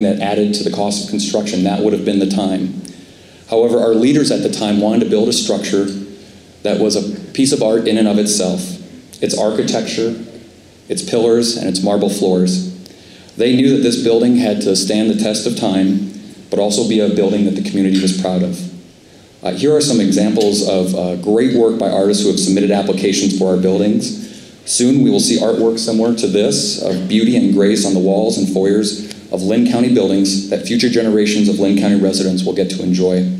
that added to the cost of construction, that would have been the time. However, our leaders at the time wanted to build a structure that was a piece of art in and of itself. Its architecture, its pillars, and its marble floors. They knew that this building had to stand the test of time, but also be a building that the community was proud of. Here are some examples of great work by artists who have submitted applications for our buildings. Soon we will see artwork similar to this, of beauty and grace on the walls and foyers of Linn County buildings that future generations of Linn County residents will get to enjoy.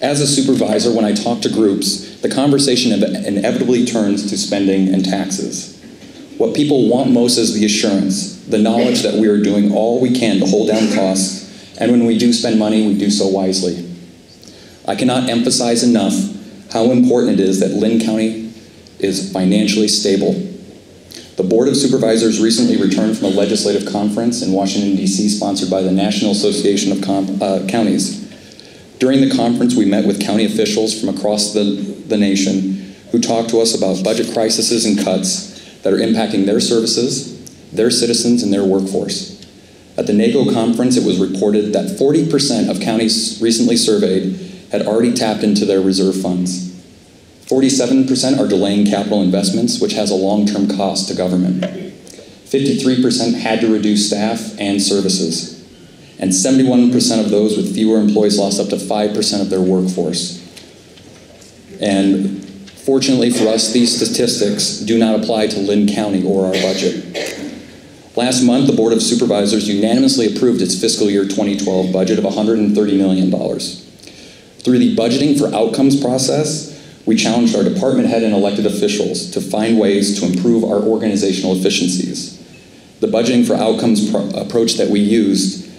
As a supervisor, when I talk to groups, the conversation inevitably turns to spending and taxes. What people want most is the assurance, the knowledge that we are doing all we can to hold down costs, and when we do spend money, we do so wisely. I cannot emphasize enough how important it is that Linn County is financially stable. The Board of Supervisors recently returned from a legislative conference in Washington, D.C., sponsored by the National Association of Counties. During the conference, we met with county officials from across the nation who talked to us about budget crises and cuts that are impacting their services, their citizens, and their workforce. At the NAGO conference, it was reported that 40% of counties recently surveyed had already tapped into their reserve funds. 47% are delaying capital investments, which has a long-term cost to government. 53% had to reduce staff and services. And 71% of those with fewer employees lost up to 5% of their workforce. And fortunately for us, these statistics do not apply to Linn County or our budget. Last month, the Board of Supervisors unanimously approved its fiscal year 2012 budget of $130 million. Through the budgeting for outcomes process, we challenged our department head and elected officials to find ways to improve our organizational efficiencies. The budgeting for outcomes approach that we used,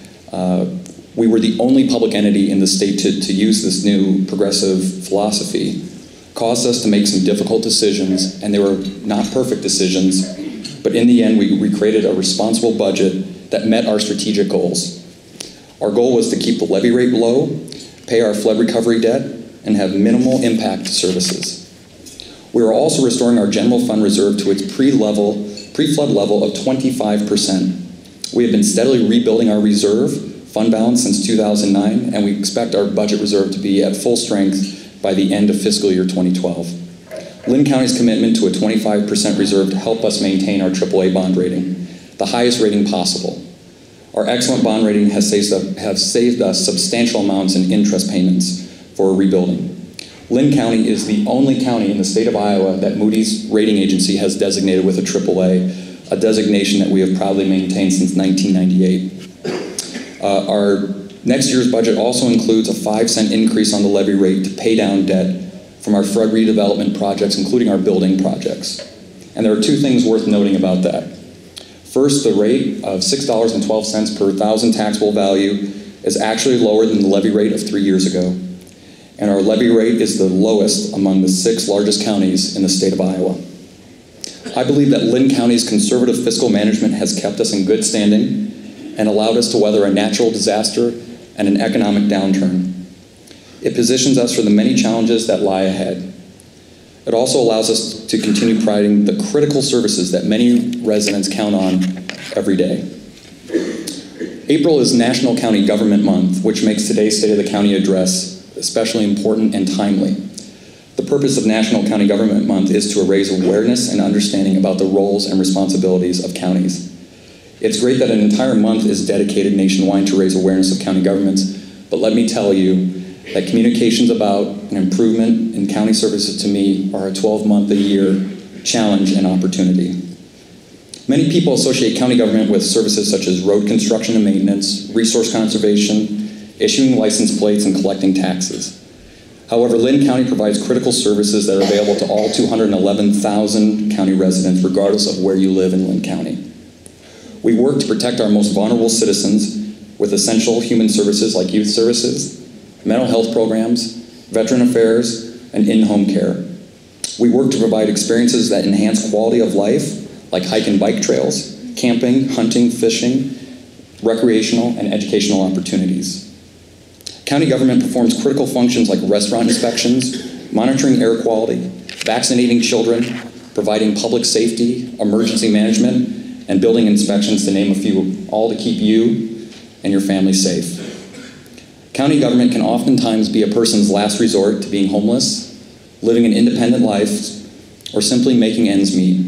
we were the only public entity in the state to use this new progressive philosophy, caused us to make some difficult decisions, and they were not perfect decisions, but in the end we created a responsible budget that met our strategic goals. Our goal was to keep the levy rate low, pay our flood recovery debt, and have minimal impact services. We are also restoring our general fund reserve to its pre-flood level of 25%. We have been steadily rebuilding our reserve fund balance since 2009, and we expect our budget reserve to be at full strength by the end of fiscal year 2012. Linn County's commitment to a 25% reserve to help us maintain our AAA bond rating, the highest rating possible. Our excellent bond rating has saved us substantial amounts in interest payments for rebuilding. Linn County is the only county in the state of Iowa that Moody's rating agency has designated with a AAA, a designation that we have proudly maintained since 1998. Our next year's budget also includes a 5-cent increase on the levy rate to pay down debt from our flood redevelopment projects, including our building projects. And there are two things worth noting about that. First, the rate of $6.12 per thousand taxable value is actually lower than the levy rate of 3 years ago. And our levy rate is the lowest among the 6 largest counties in the state of Iowa. I believe that Linn County's conservative fiscal management has kept us in good standing and allowed us to weather a natural disaster and an economic downturn. It positions us for the many challenges that lie ahead. It also allows us to continue providing the critical services that many residents count on every day. April is National County Government Month, which makes today's State of the County address especially important and timely. The purpose of National County Government Month is to raise awareness and understanding about the roles and responsibilities of counties. It's great that an entire month is dedicated nationwide to raise awareness of county governments, but let me tell you that communications about an improvement in county services to me are a 12-month-a-year challenge and opportunity. Many people associate county government with services such as road construction and maintenance, resource conservation, issuing license plates, and collecting taxes. However, Linn County provides critical services that are available to all 211,000 county residents, regardless of where you live in Linn County. We work to protect our most vulnerable citizens with essential human services like youth services, mental health programs, veteran affairs, and in-home care. We work to provide experiences that enhance quality of life, like hike and bike trails, camping, hunting, fishing, recreational, and educational opportunities. County government performs critical functions like restaurant inspections, monitoring air quality, vaccinating children, providing public safety, emergency management, and building inspections, to name a few, all to keep you and your family safe. County government can oftentimes be a person's last resort to being homeless, living an independent life, or simply making ends meet.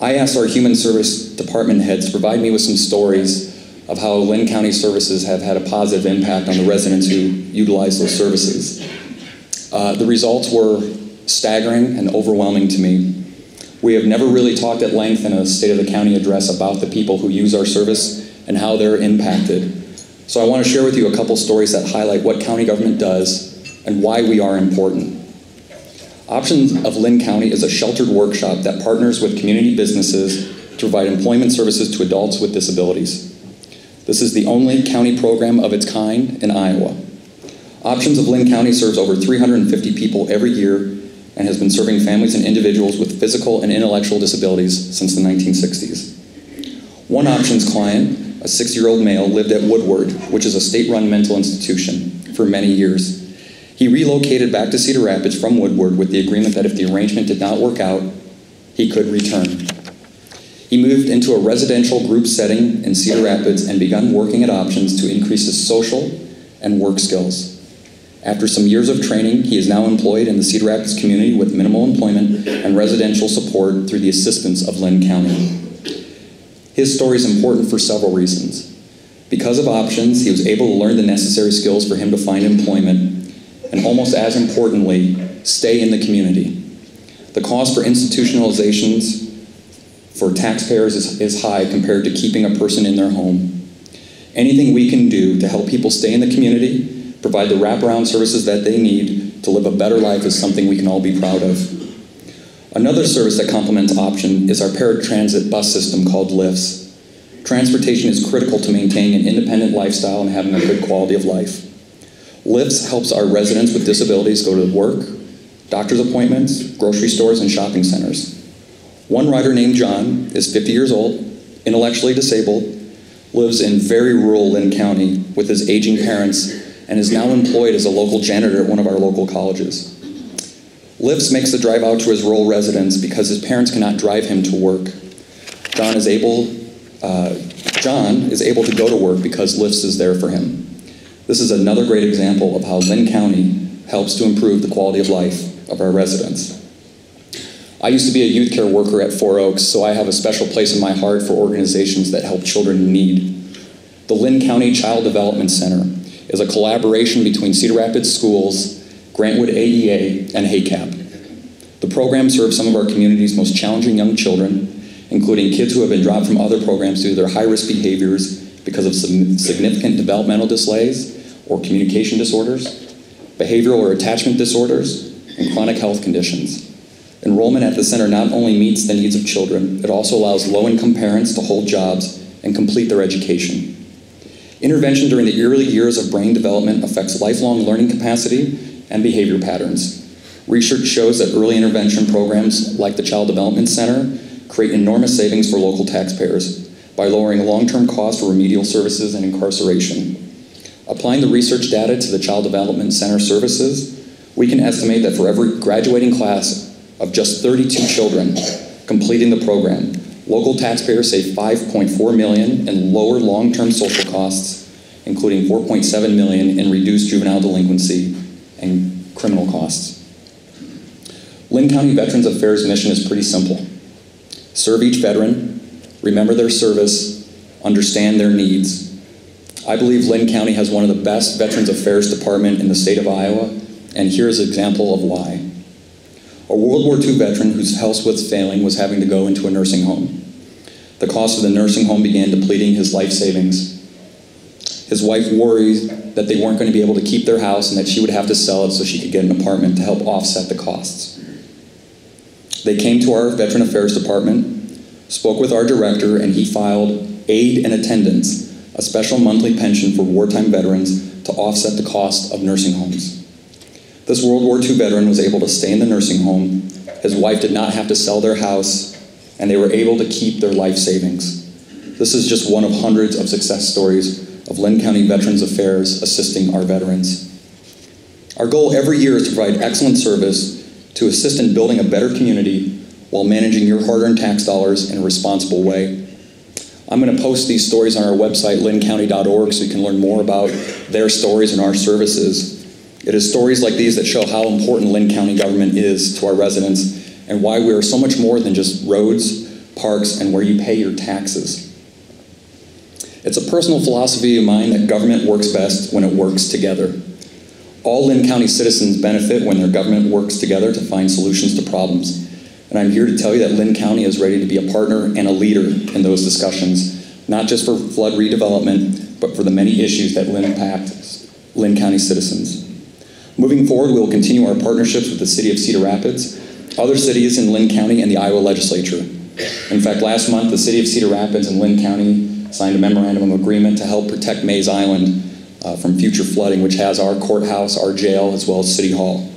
I asked our Human Service Department heads to provide me with some stories of how Linn County services have had a positive impact on the residents who utilize those services. The results were staggering and overwhelming to me. We have never really talked at length in a State of the County address about the people who use our service and how they're impacted. So I want to share with you a couple stories that highlight what county government does and why we are important. Options of Linn County is a sheltered workshop that partners with community businesses to provide employment services to adults with disabilities. This is the only county program of its kind in Iowa. Options of Linn County serves over 350 people every year and has been serving families and individuals with physical and intellectual disabilities since the 1960s. One Options client, a 6-year-old male, lived at Woodward, which is a state-run mental institution, for many years. He relocated back to Cedar Rapids from Woodward with the agreement that if the arrangement did not work out, he could return. He moved into a residential group setting in Cedar Rapids and began working at Options to increase his social and work skills. After some years of training, he is now employed in the Cedar Rapids community with minimal employment and residential support through the assistance of Linn County. His story is important for several reasons. Because of Options, he was able to learn the necessary skills for him to find employment, and almost as importantly, stay in the community. The cost for institutionalizations for taxpayers is high compared to keeping a person in their home. Anything we can do to help people stay in the community, provide the wraparound services that they need to live a better life, is something we can all be proud of. Another service that complements Option is our paratransit bus system called Lifts. Transportation is critical to maintaining an independent lifestyle and having a good quality of life. Lifts helps our residents with disabilities go to work, doctor's appointments, grocery stores, and shopping centers. One rider named John is 50 years old, intellectually disabled, lives in very rural Linn County with his aging parents, and is now employed as a local janitor at one of our local colleges. Lifts makes the drive out to his rural residence because his parents cannot drive him to work. John is able to go to work because Lifts is there for him. This is another great example of how Linn County helps to improve the quality of life of our residents. I used to be a youth care worker at Four Oaks, so I have a special place in my heart for organizations that help children in need. The Linn County Child Development Center is a collaboration between Cedar Rapids Schools, Grantwood AEA, and HACAP. The program serves some of our community's most challenging young children, including kids who have been dropped from other programs due to their high-risk behaviors because of significant developmental delays or communication disorders, behavioral or attachment disorders, and chronic health conditions. Enrollment at the center not only meets the needs of children, it also allows low-income parents to hold jobs and complete their education. Intervention during the early years of brain development affects lifelong learning capacity and behavior patterns. Research shows that early intervention programs like the Child Development Center create enormous savings for local taxpayers by lowering long-term costs for remedial services and incarceration. Applying the research data to the Child Development Center services, we can estimate that for every graduating class of just 32 children completing the program, local taxpayers save $5.4 million in lower long-term social costs, including $4.7 million in reduced juvenile delinquency and criminal costs. Linn County Veterans Affairs mission is pretty simple. Serve each veteran, remember their service, understand their needs. I believe Linn County has one of the best Veterans Affairs Department in the state of Iowa, and here's an example of why. A World War II veteran whose health was failing was having to go into a nursing home. The cost of the nursing home began depleting his life savings. His wife worried that they weren't going to be able to keep their house and that she would have to sell it so she could get an apartment to help offset the costs. They came to our Veteran Affairs Department, spoke with our director, and he filed Aid and Attendance, a special monthly pension for wartime veterans to offset the cost of nursing homes. This World War II veteran was able to stay in the nursing home, his wife did not have to sell their house, and they were able to keep their life savings. This is just one of hundreds of success stories of Linn County Veterans Affairs assisting our veterans. Our goal every year is to provide excellent service to assist in building a better community while managing your hard-earned tax dollars in a responsible way. I'm going to post these stories on our website, linncounty.org, so you can learn more about their stories and our services. It is stories like these that show how important Linn County government is to our residents and why we are so much more than just roads, parks, and where you pay your taxes. It's a personal philosophy of mine that government works best when it works together. All Linn County citizens benefit when their government works together to find solutions to problems. And I'm here to tell you that Linn County is ready to be a partner and a leader in those discussions, not just for flood redevelopment, but for the many issues that impact Linn County citizens. Moving forward, we will continue our partnerships with the City of Cedar Rapids, other cities in Linn County, and the Iowa Legislature. In fact, last month, the City of Cedar Rapids and Linn County signed a memorandum of agreement to help protect Mays Island from future flooding, which has our courthouse, our jail, as well as City Hall.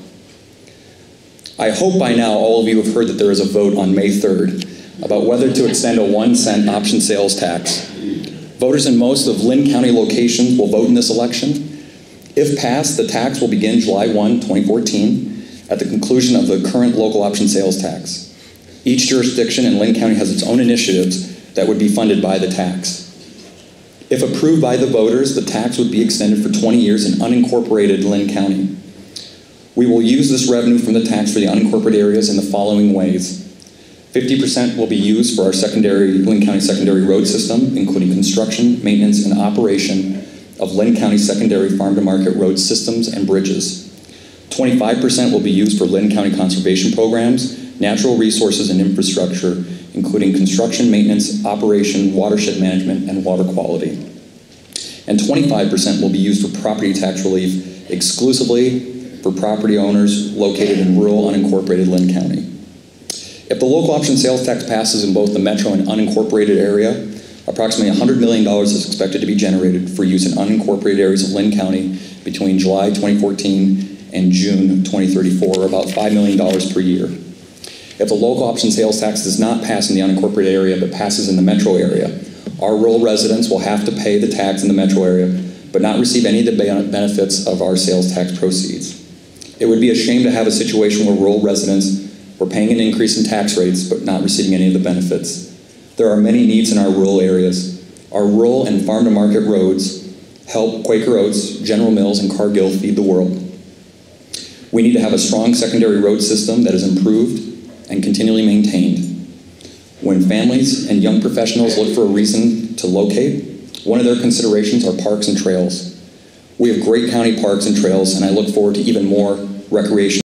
I hope by now all of you have heard that there is a vote on May 3rd about whether to extend a 1-cent option sales tax. Voters in most of Linn County locations will vote in this election. If passed, the tax will begin July 1, 2014, at the conclusion of the current local option sales tax. Each jurisdiction in Linn County has its own initiatives that would be funded by the tax. If approved by the voters, the tax would be extended for 20 years in unincorporated Linn County. We will use this revenue from the tax for the unincorporated areas in the following ways. 50% will be used for our Linn County secondary road system, including construction, maintenance, and operation of Linn County secondary farm-to-market road systems and bridges. 25% will be used for Linn County conservation programs, natural resources and infrastructure, including construction, maintenance, operation, watershed management, and water quality. And 25% will be used for property tax relief exclusively for property owners located in rural unincorporated Linn County. If the local option sales tax passes in both the metro and unincorporated area, approximately $100 million is expected to be generated for use in unincorporated areas of Linn County between July 2014 and June 2034, or about $5 million per year. If the local option sales tax does not pass in the unincorporated area but passes in the metro area, our rural residents will have to pay the tax in the metro area but not receive any of the benefits of our sales tax proceeds. It would be a shame to have a situation where rural residents were paying an increase in tax rates but not receiving any of the benefits. There are many needs in our rural areas. Our rural and farm-to-market roads help Quaker Oats, General Mills, and Cargill feed the world. We need to have a strong secondary road system that is improved and continually maintained. When families and young professionals look for a reason to locate, one of their considerations are parks and trails. We have great county parks and trails, and I look forward to even more recreation